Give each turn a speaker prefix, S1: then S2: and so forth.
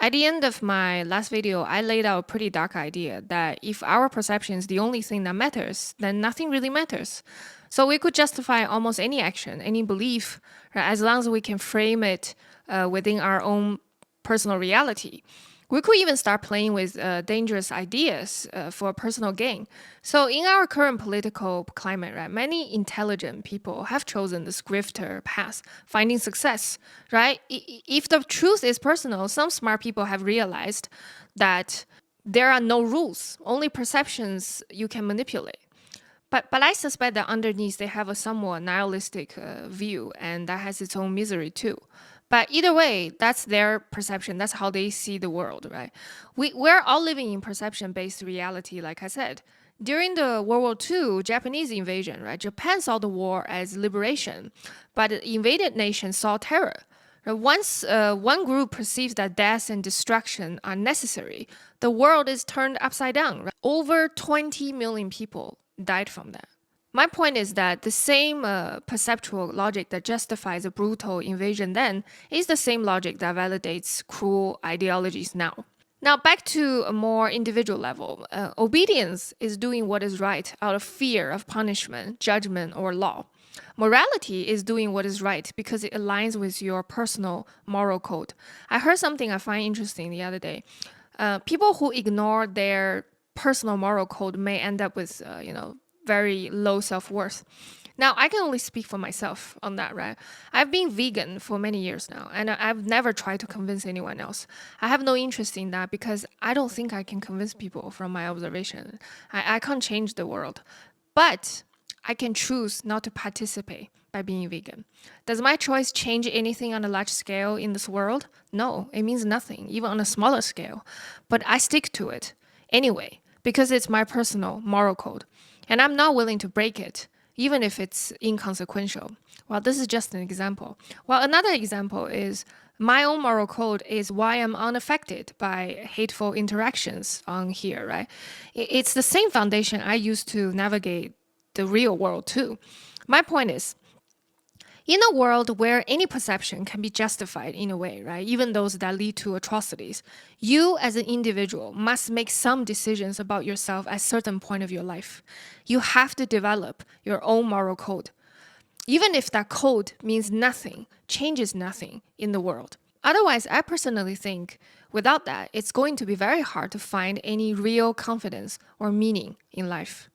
S1: At the end of my last video, I laid out a pretty dark idea that if our perception is the only thing that matters, then nothing really matters. So we could justify almost any action, any belief, right, as long as we can frame it within our own personal reality. We could even start playing with dangerous ideas for personal gain. So, in our current political climate, right, many intelligent people have chosen the grifter path, finding success, right? If the truth is personal, some smart people have realized that there are no rules, only perceptions you can manipulate. But I suspect that underneath they have a somewhat nihilistic view, and that has its own misery too. But either way, that's their perception. That's how they see the world, right? We're all living in perception-based reality, like I said. During the World War II, Japanese invasion, right? Japan saw the war as liberation, but the invaded nation saw terror. Once one group perceives that death and destruction are necessary, the world is turned upside down. Right? Over 20 million people died from that. My point is that the same perceptual logic that justifies a brutal invasion then is the same logic that validates cruel ideologies now. Now, back to a more individual level, obedience is doing what is right out of fear of punishment, judgment, or law. Morality is doing what is right because it aligns with your personal moral code. I heard something I find interesting the other day. People who ignore their personal moral code may end up with, very low self-worth. Now, I can only speak for myself on that, right? I've been vegan for many years now, and I've never tried to convince anyone else. I have no interest in that because I don't think I can convince people from my observation. I can't change the world. But I can choose not to participate by being vegan. Does my choice change anything on a large scale in this world? No, it means nothing, even on a smaller scale. But I stick to it anyway because it's my personal moral code. And I'm not willing to break it, even if it's inconsequential. Well, this is just an example. Well, another example is my own moral code is why I'm unaffected by hateful interactions on here, right? It's the same foundation I use to navigate the real world too. My point is, in a world where any perception can be justified in a way, right, even those that lead to atrocities, you as an individual must make some decisions about yourself at a certain point of your life. You have to develop your own moral code, even if that code means nothing, changes nothing in the world. Otherwise, I personally think without that, it's going to be very hard to find any real confidence or meaning in life.